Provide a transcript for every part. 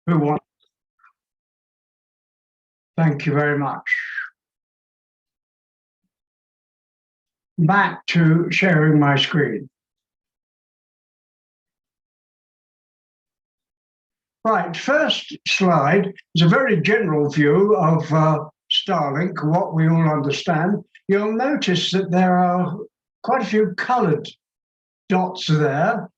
Who wants? Thank you very much. Back to sharing my screen. Right, first slide is a very general view of Starlink, what we all understand. You'll notice that there are quite a few colored dots there.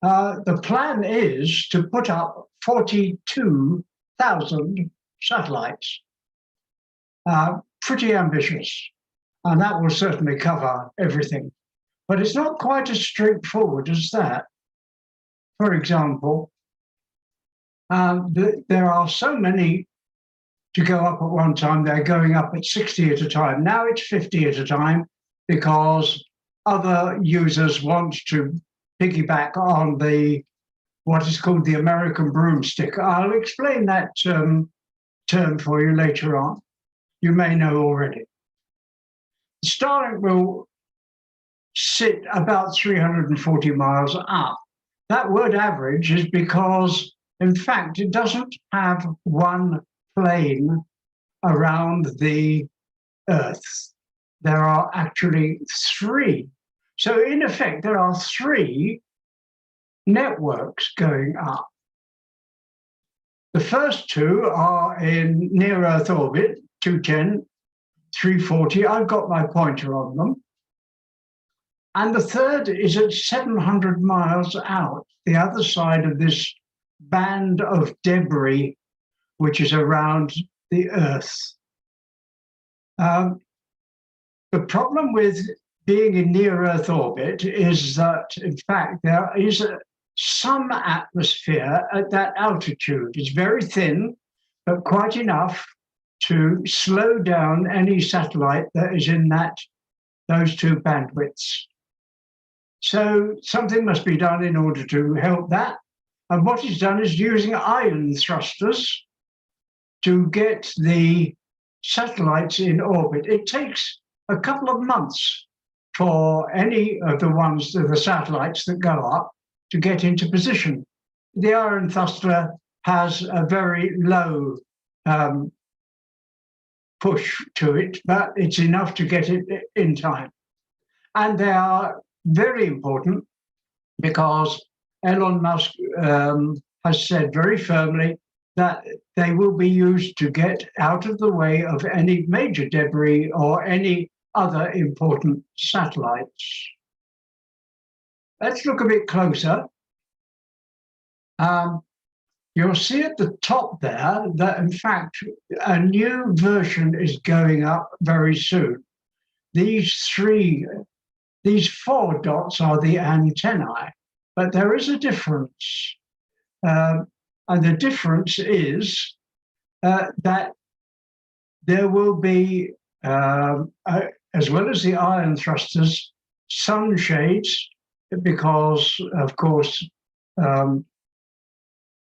The plan is to put up 42,000 satellites. Pretty ambitious, and that will certainly cover everything. But it's not quite as straightforward as that. For example, there are so many to go up at one time. They're going up at 60 at a time. Now it's 50 at a time because other users want to piggyback on what is called the American broomstick. I'll explain that term for you later on. You may know already. Starlink will sit about 340 miles up. That word average is because, in fact, it doesn't have one plane around the Earth. There are actually three. So in effect, there are three networks going up. The first two are in near Earth orbit, 210, 340. I've got my pointer on them. And the third is at 700 miles out, the other side of this band of debris, which is around the Earth. The problem with being in near Earth orbit is that, in fact, there is some atmosphere at that altitude. It's very thin, but quite enough to slow down any satellite that is in those two bandwidths. So something must be done in order to help that. And what is done is using ion thrusters to get the satellites in orbit. It takes a couple of months for any of the satellites that go up to get into position. The ion thruster has a very low push to it, but it's enough to get it in time. And they are very important because Elon Musk has said very firmly that they will be used to get out of the way of any major debris or any other important satellites. Let's look a bit closer. You'll see at the top there that, in fact, a new version is going up very soon. These four dots are the antennae, but there is a difference. And the difference is that there will be, as well as the ion thrusters, sunshades, because, of course,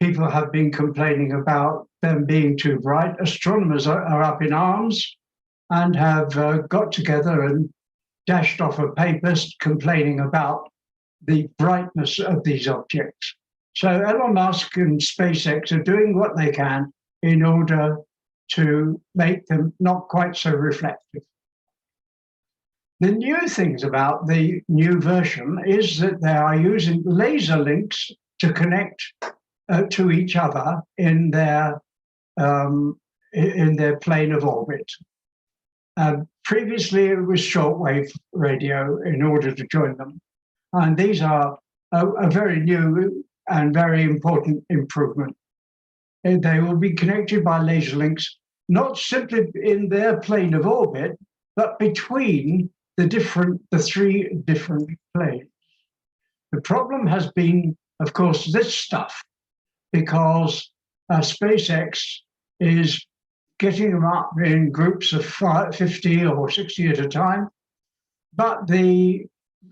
people have been complaining about them being too bright. Astronomers are up in arms and have got together and dashed off a paper complaining about the brightness of these objects. So Elon Musk and SpaceX are doing what they can in order to make them not quite so reflective. The new things about the new version is that they are using laser links to connect to each other in their plane of orbit. Previously, it was shortwave radio in order to join them. And these are a very new and very important improvement. And they will be connected by laser links, not simply in their plane of orbit, but between the three different planes. The problem has been, of course, this stuff, because SpaceX is getting them up in groups of 50 or 60 at a time, but the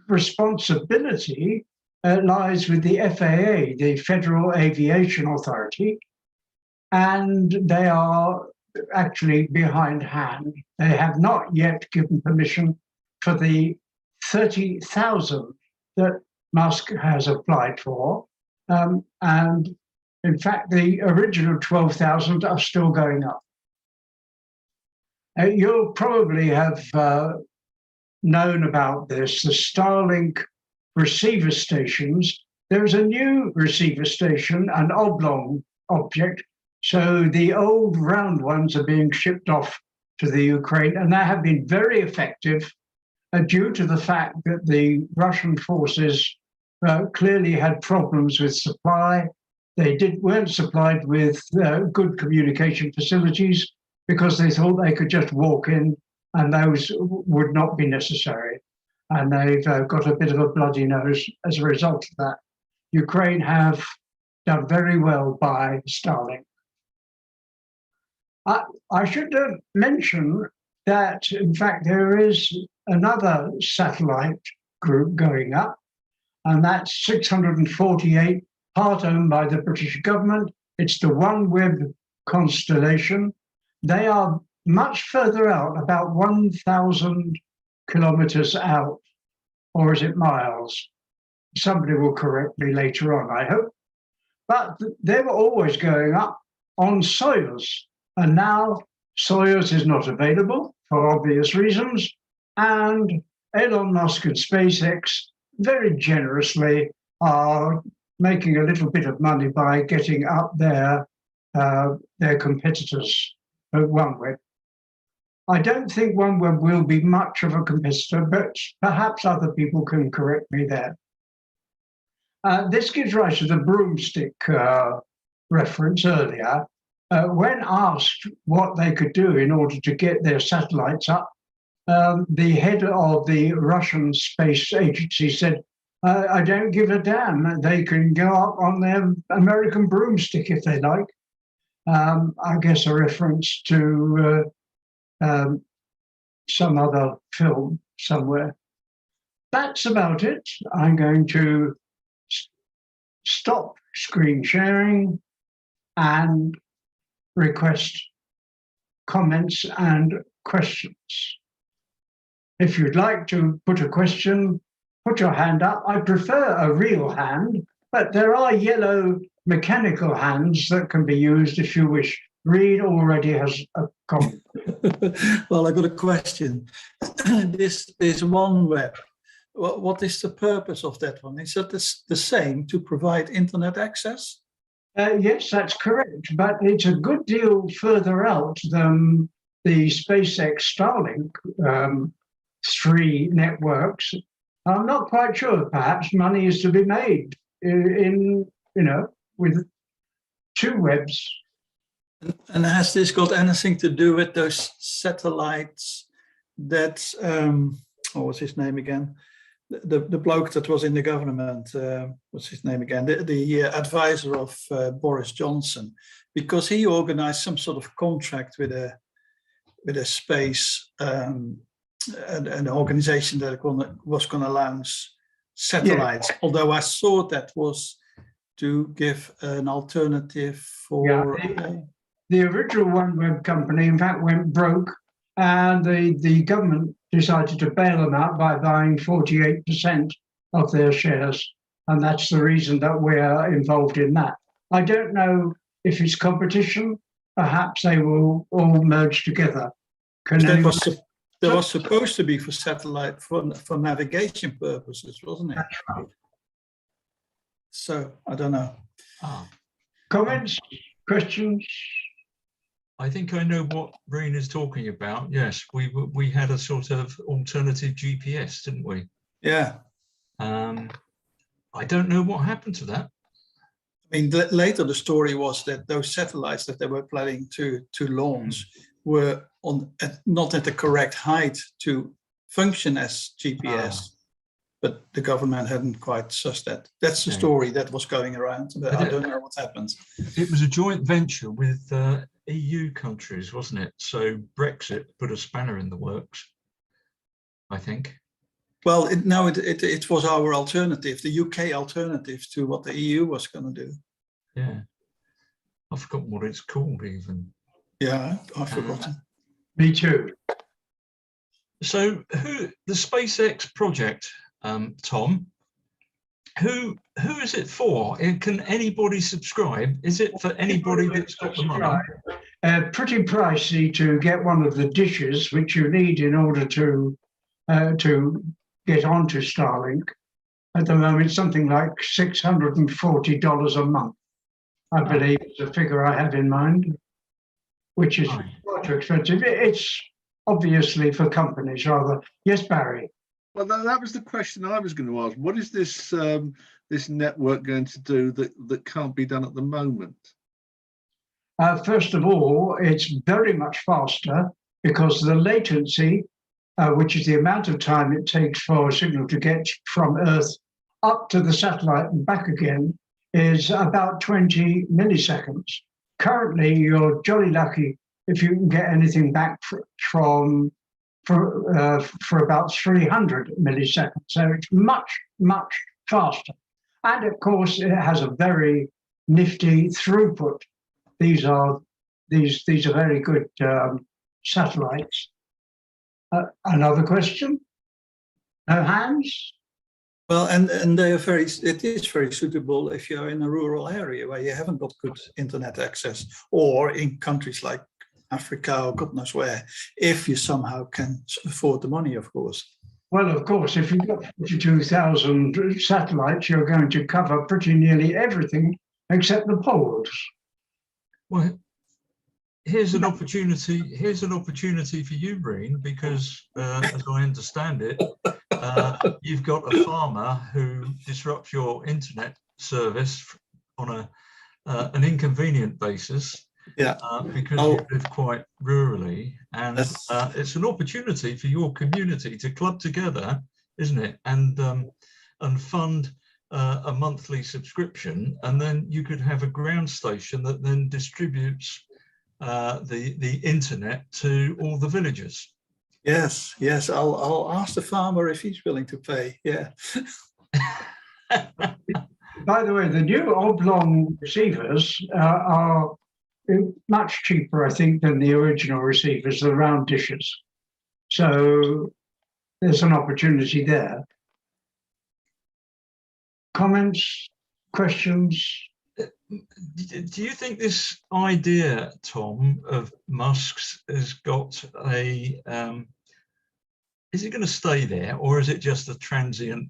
responsibility lies with the FAA, the Federal Aviation Authority, and they are actually behindhand. They have not yet given permission for the 30,000 that Musk has applied for, and In fact, the original 12,000 are still going up. You'll probably have known about this, the Starlink receiver stations. There is a new receiver station, an oblong object. So the old round ones are being shipped off to the Ukraine, and they have been very effective due to the fact that the Russian forces clearly had problems with supply. They weren't supplied with good communication facilities because they thought they could just walk in and those would not be necessary. And they've got a bit of a bloody nose as a result of that. Ukraine have done very well by Starlink. I should mention that, in fact, there is another satellite group going up, and that's 648, part owned by the British government. It's the OneWeb constellation. They are much further out, about 1,000 kilometers out, or is it miles? Somebody will correct me later on, I hope. But they were always going up on Soyuz, and now Soyuz is not available for obvious reasons, and Elon Musk and SpaceX very generously are making a little bit of money by getting up their competitors at OneWeb. I don't think OneWeb will be much of a competitor, but perhaps other people can correct me there. This gives rise to the broomstick reference earlier. When asked what they could do in order to get their satellites up, the head of the Russian space agency said, I don't give a damn. They can go up on their American broomstick if they like. I guess a reference to some other film somewhere. That's about it. I'm going to stop screen sharing and request comments and questions. If you'd like to put a question, put your hand up. I prefer a real hand, but there are yellow mechanical hands that can be used if you wish. Reed already has a comment. Well, I got a question. This OneWeb, what is the purpose of that one? Is that the same to provide internet access? Yes, that's correct, but it's a good deal further out than the SpaceX Starlink 3 networks. I'm not quite sure. Perhaps money is to be made with two webs. And has this got anything to do with those satellites that, what was his name again? The bloke that was in the government, what's his name again? The advisor of Boris Johnson, because he organized some sort of contract with a space an organization that was going to launch satellites. Yeah. Although I thought that was to give an alternative for. Yeah, the original OneWeb company, in fact, went broke, and the government decided to bail them out by buying 48% of their shares. And that's the reason that we're involved in that. I don't know if it's competition. Perhaps they will all merge together. There was supposed to be for satellite, for navigation purposes, wasn't it? That's right. So, I don't know. Comments, questions? I think I know what Breen is talking about. Yes, we had a sort of alternative GPS, didn't we? Yeah. I don't know what happened to that. I mean, later the story was that those satellites that they were planning to launch were not at the correct height to function as GPS, but the government hadn't quite sussed that. That's the story that was going around, but I don't know what happened. It was a joint venture with EU countries, wasn't it? So Brexit put a spanner in the works, I think. Well, it was our alternative, the UK alternative to what the EU was going to do. Yeah, I've forgotten what it's called even. Yeah, I've forgotten. Me too. So the SpaceX project, Tom, who is it for? Can anybody subscribe? Is it for anybody that's got the money? Pretty pricey to get one of the dishes which you need in order to get onto Starlink. At the moment, something like $640 a month, I believe, is the figure I have in mind, which is quite too expensive. It's obviously for companies rather. Yes, Barry. Well, that was the question I was going to ask. What is this this network going to do that can't be done at the moment? First of all, it's very much faster because the latency, which is the amount of time it takes for a signal to get from Earth up to the satellite and back again, is about 20 milliseconds. Currently, you're jolly lucky if you can get anything back for about 300 milliseconds. So it's much, much faster. And of course, it has a very nifty throughput. These are very good satellites. Another question? No hands? Well, and they are it is very suitable if you're in a rural area where you haven't got good internet access, or in countries like Africa or God knows where, if you somehow can afford the money, of course. Well, of course, if you've got 42,000 satellites, you're going to cover pretty nearly everything except the poles. Well, here's an opportunity. Here's an opportunity for you, Breen, because as I understand it, you've got a farmer who disrupts your internet service on an inconvenient basis. Yeah, because you live quite rurally, and it's an opportunity for your community to club together, isn't it? And fund a monthly subscription, and then you could have a ground station that then distributes the internet to all the villagers. Yes, I'll ask the farmer if he's willing to pay. Yeah. By the way, the new oblong receivers are much cheaper, I think, than the original receivers, the round dishes. So there's an opportunity there. Comments, questions? Do you think this idea, Tom, of Musk's has got a, is it going to stay there, or is it just a transient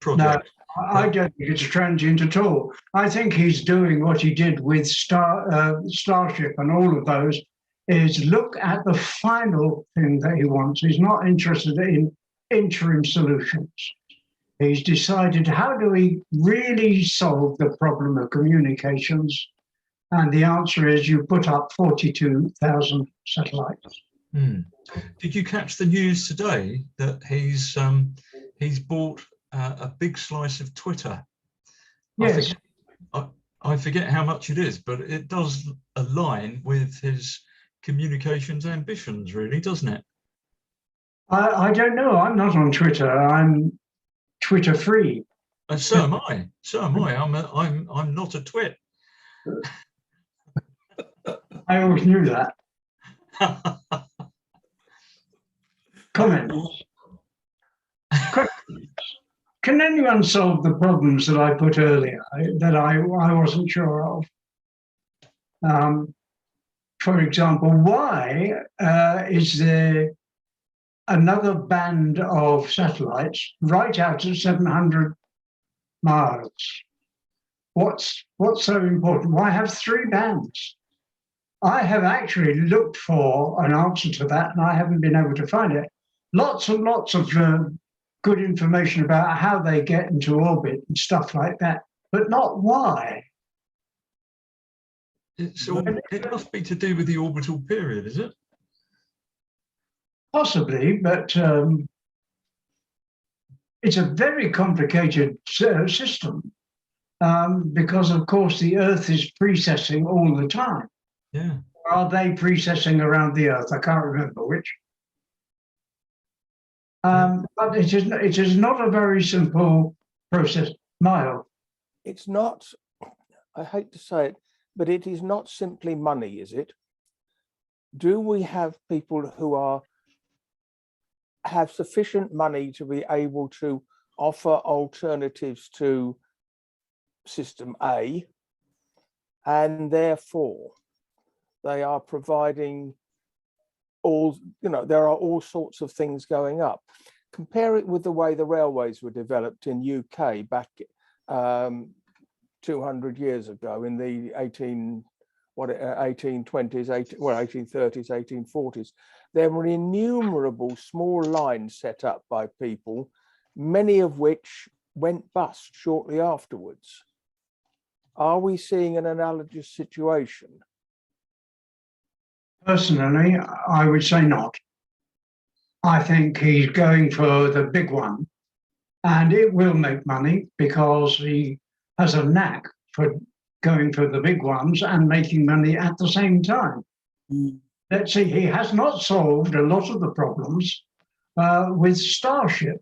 project? No, I don't think it's a transient at all. I think he's doing what he did with Starship and all of those, is look at the final thing that he wants. He's not interested in interim solutions. He's decided, how do we really solve the problem of communications? And the answer is you put up 42,000 satellites. Did you catch the news today that he's bought a big slice of Twitter? Yes. I forget how much it is, but it does align with his communications ambitions, really, doesn't it? I don't know. I'm not on Twitter. I'm Twitter free. So am I. So am I. I'm not a twit. I always knew that. Comments? Can anyone solve the problems that I put earlier that I wasn't sure of? For example, why is there another band of satellites right out at 700 miles? What's so important? Why have three bands? I have actually looked for an answer to that, and I haven't been able to find it. Lots and lots of good information about how they get into orbit and stuff like that, but not why. It must be to do with the orbital period, is it? Possibly, but it's a very complicated system because, of course, the Earth is precessing all the time. Yeah. Or are they precessing around the Earth? I can't remember which. But it is not a very simple process. Niall. It's not, I hate to say it, but it is not simply money, is it? Do we have people who have sufficient money to be able to offer alternatives to system A, and therefore they are providing all, there are all sorts of things going up. Compare it with the way the railways were developed in UK back 200 years ago in the 1820s, 1830s, 1840s. There were innumerable small lines set up by people, many of which went bust shortly afterwards. Are we seeing an analogous situation? Personally, I would say not. I think he's going for the big one, and it will make money because he has a knack for going for the big ones and making money at the same time. Let's see, he has not solved a lot of the problems with Starship,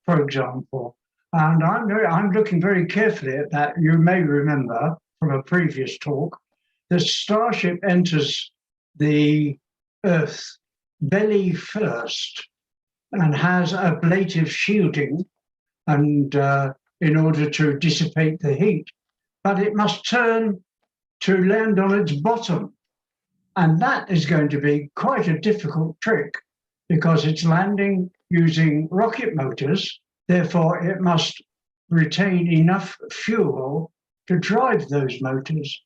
for example. And I'm looking very carefully at that. You may remember from a previous talk that Starship enters the Earth belly first and has ablative shielding and in order to dissipate the heat, but it must turn to land on its bottom. And that is going to be quite a difficult trick because it's landing using rocket motors. Therefore, it must retain enough fuel to drive those motors.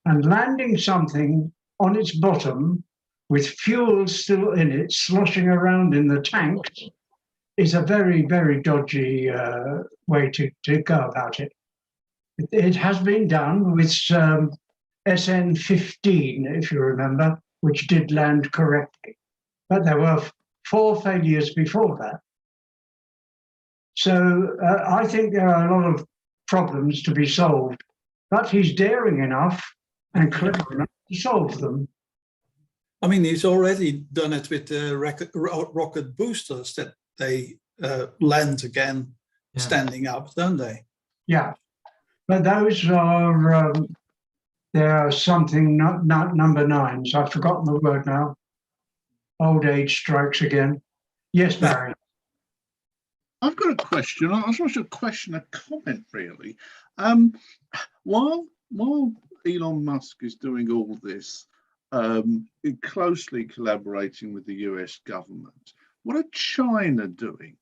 And landing something on its bottom with fuel still in it, sloshing around in the tanks, is a very, very dodgy way to go about it. It has been done with SN15, if you remember, which did land correctly. But there were 4 failures before that. So I think there are a lot of problems to be solved, but he's daring enough and clever enough to solve them. I mean, he's already done it with the rocket boosters that they land again standing up, don't they? Yeah, but those are, they're something not number 9s. I've forgotten the word now. Old age strikes again. Yes, Barry. I've got a question. I was not a question, a comment, really. While Elon Musk is doing all this, closely collaborating with the US government, what are China doing?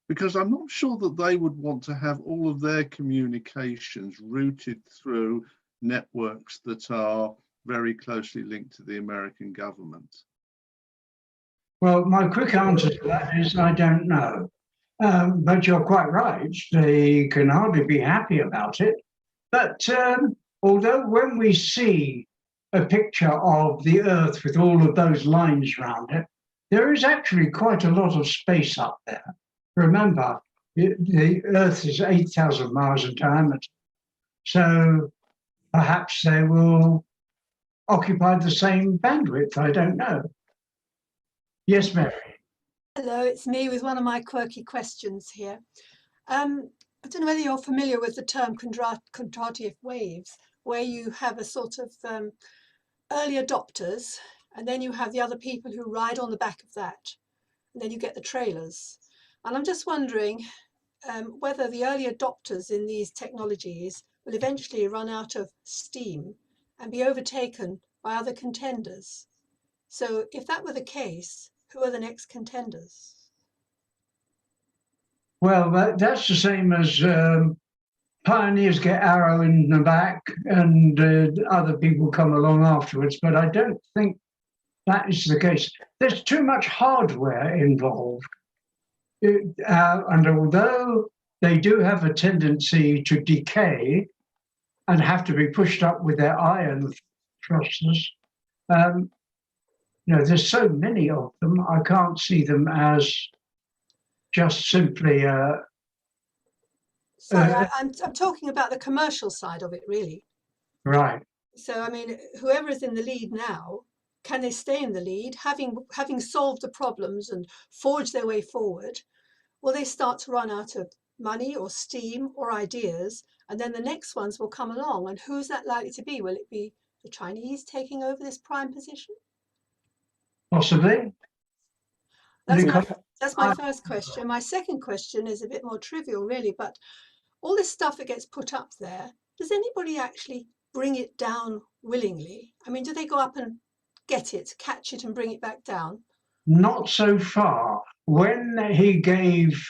Because I'm not sure that they would want to have all of their communications routed through networks that are very closely linked to the American government. Well, my quick answer to that is I don't know. But you're quite right. They can hardly be happy about it. But although when we see a picture of the Earth with all of those lines around it, there is actually quite a lot of space up there. Remember, the Earth is 8,000 miles in diameter. So perhaps they will occupy the same bandwidth. I don't know. Yes, Mary. Hello, it's me with one of my quirky questions here. I don't know whether you're familiar with the term contrative waves, where you have a sort of early adopters, and then you have the other people who ride on the back of that, and then you get the trailers. And I'm just wondering whether the early adopters in these technologies will eventually run out of steam and be overtaken by other contenders. So if that were the case, who are the next contenders? Well, that's the same as pioneers get arrow in the back and other people come along afterwards, but I don't think that is the case. There's too much hardware involved. And although they do have a tendency to decay and have to be pushed up with their iron thrusters, there's so many of them, I can't see them as just simply Sorry, I'm talking about the commercial side of it, really. right. So, I mean, whoever is in the lead now, can they stay in the lead, having solved the problems and forged their way forward? Will they start to run out of money or steam or ideas? And then the next ones will come along. And who's that likely to be? Will it be the Chinese taking over this prime position? Possibly. That's That's my first question. My second question is a bit more trivial, really, but all this stuff that gets put up there, does anybody actually bring it down willingly? I mean, do they go up and get it, catch it and bring it back down? Not so far. When he gave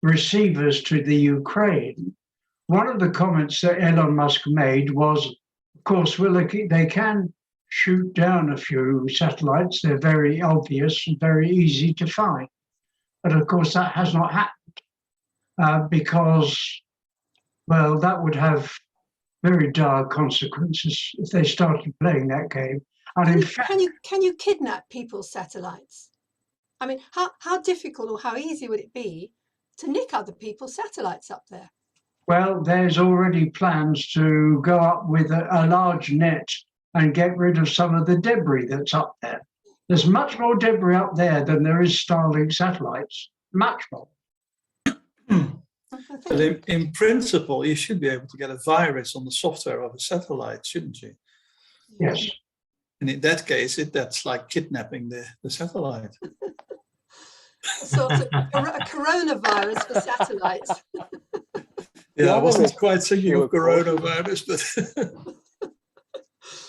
receivers to the Ukraine, one of the comments that Elon Musk made was, of course, well, they can shoot down a few satellites. They're very obvious and very easy to find. But of course, that has not happened because, well, that would have very dire consequences if they started playing that game. And Can you kidnap people's satellites? I mean, how difficult or how easy would it be to nick other people's satellites up there? well, there's already plans to go up with a large net and get rid of some of the debris that's up there. There's much more debris up there than there is Starlink satellites, much more. But in principle, you should be able to get a virus on the software of a satellite, shouldn't you? Yes. And in that case, that's like kidnapping the satellite. Sort of a coronavirus for satellites. Yeah, I wasn't quite thinking of coronavirus, but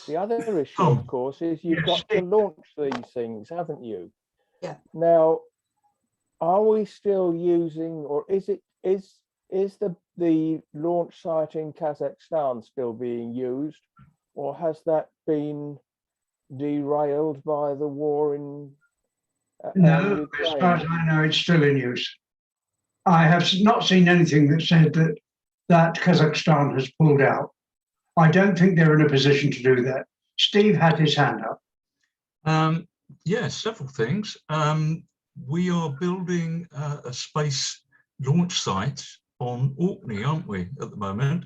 the other issue, of course, is you've got to launch these things, haven't you? Yeah. Now, are we still using, or is the launch site in Kazakhstan still being used, or has that been derailed by the war in No, as far as I know, it's still in use. I have not seen anything that said that Kazakhstan has pulled out. I don't think they're in a position to do that. Steve had his hand up. Yes, several things. We are building a space launch site on Orkney, aren't we, at the moment?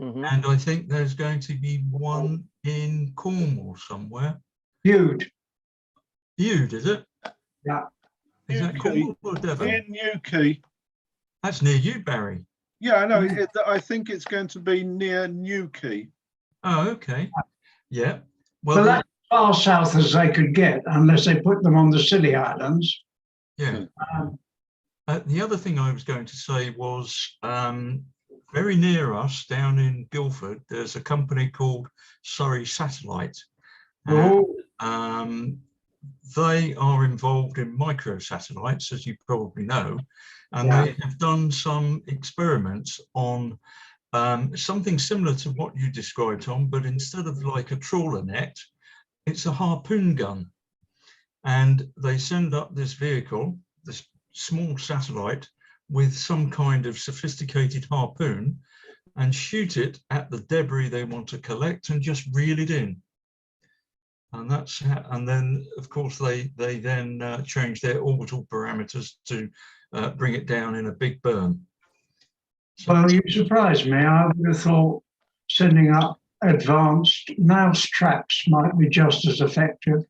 Mm-hmm. And I think there's going to be one in Cornwall somewhere. Bude, Bude, is it? yeah. Is that Cornwall or Devon? In UK. That's near you, Barry. Yeah, I know. I think it's going to be near Newquay. Oh, okay. Yeah. Well, that's as far south as they could get, unless they put them on the Scilly Islands. Yeah. The other thing I was going to say was very near us down in Guildford, there's a company called Surrey Satellite. They are involved in microsatellites, as you probably know, and they have done some experiments on something similar to what you described, Tom, but instead of like a trawler net, it's a harpoon gun. And they send up this vehicle, this small satellite, with some kind of sophisticated harpoon and shoot it at the debris they want to collect and just reel it in. And and then, of course, they then change their orbital parameters to bring it down in a big berm. So, well, you surprised me. I would have thought sending up advanced mouse traps might be just as effective.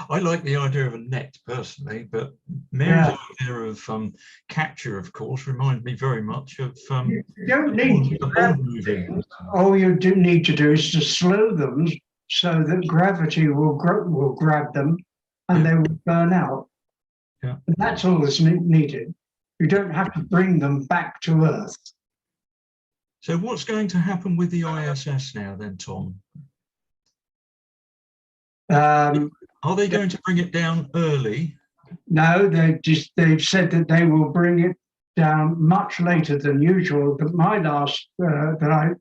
I like the idea of a net personally, but Mary's idea of capture, of course, reminds me very much of you don't need the bomb moving. All you do need to do is to slow them so that gravity will grab them and they will burn out. Yeah. And that's all that's needed. You don't have to bring them back to Earth. So what's going to happen with the ISS now then, Tom? Are they going to bring it down early? No, they've said that they will bring it down much later than usual. But my last that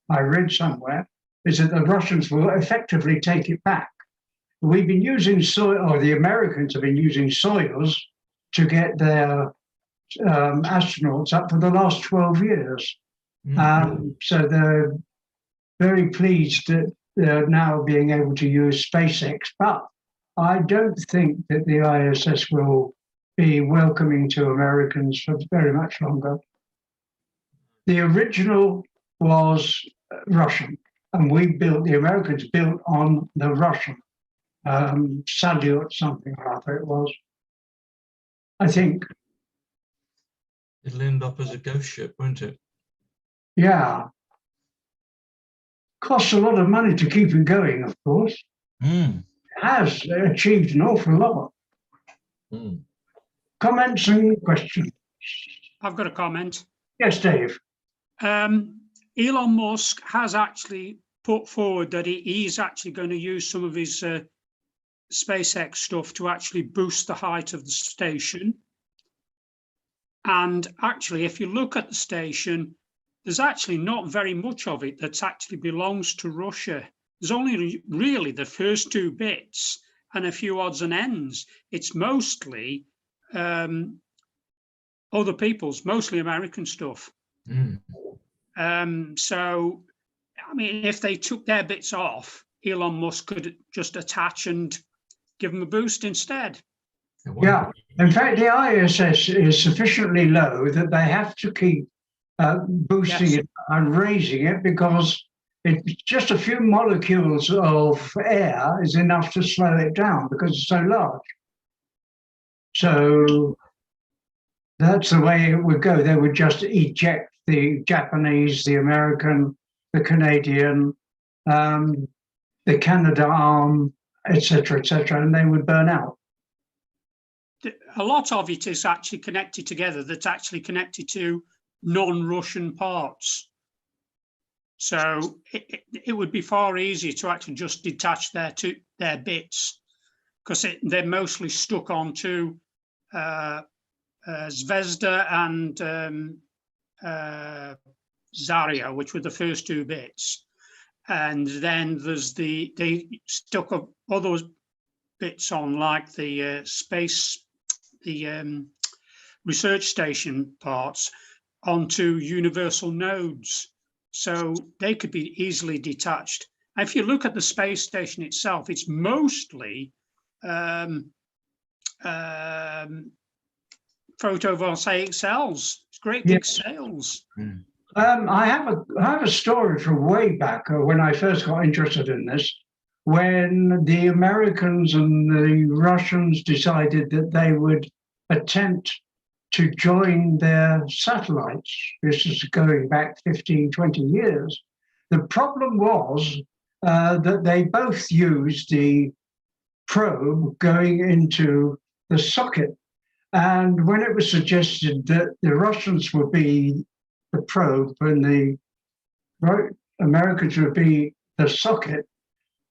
I read somewhere is that the Russians will effectively take it back. We've been using or the Americans have been using Soyuz to get their astronauts up for the last 12 years. Mm-hmm. So they're very pleased that they're now being able to use SpaceX. But I don't think that the ISS will be welcoming to Americans for very much longer. The original was Russian, and the Americans built on the Russian Salyut something or other it was. I think. It'll end up as a ghost ship, won't it? Yeah. Costs a lot of money to keep it going, of course. Mm. It has achieved an awful lot. Mm. Comments and questions? I've got a comment. Yes, Dave. Elon Musk has actually put forward that he's actually going to use some of his SpaceX stuff to actually boost the height of the station. And actually, if you look at the station, there's actually not very much of it that actually belongs to Russia. There's only really the first two bits and a few odds and ends. It's mostly other people's, mostly American stuff. Mm. So, I mean, if they took their bits off, Elon Musk could just attach and give them a boost instead. Yeah. In fact, the ISS is sufficiently low that they have to keep boosting Yes. it and raising it, because it's just a few molecules of air is enough to slow it down because it's so large. So that's the way it would go. They would just eject the Japanese, the American, the Canadian, the Canada arm, etc., and they would burn out. A lot of it is actually connected together, that's actually connected to non-Russian parts. So it would be far easier to actually just detach their bits, because they're mostly stuck onto Zvezda and Zarya, which were the first two bits. And then there's they stuck up other bits on, like the research station parts onto universal nodes. So they could be easily detached. And if you look at the space station itself, it's mostly photovoltaic cells. It's great big cells. Mm. I have a story from way back when I first got interested in this, when the Americans and the Russians decided that they would attempt to join their satellites. This is going back 15, 20 years. The problem was that they both used the probe going into the socket. And when it was suggested that the Russians would be the probe and the Americans would be the socket,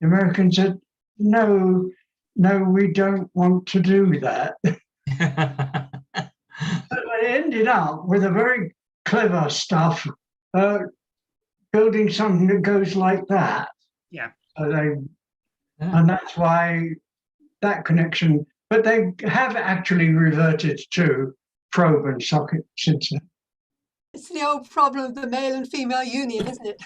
the Americans said, no, we don't want to do that. They ended up with a very clever stuff, building something that goes like that. Yeah. And that's why that connection, but they have actually reverted to probe and socket since then. It's the old problem of the male and female union, isn't it?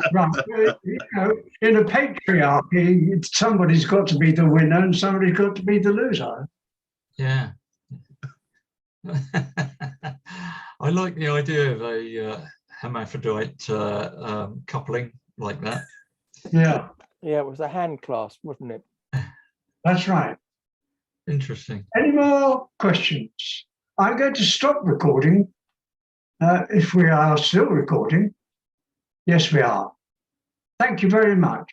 Right. You know, in a patriarchy, somebody's got to be the winner and somebody's got to be the loser. Yeah. I like the idea of a hermaphrodite coupling like that. Yeah, Yeah, it was a hand clasp, wasn't it? that's right. Interesting. Any more questions? I'm going to stop recording if we are still recording. Yes, we are. Thank you very much.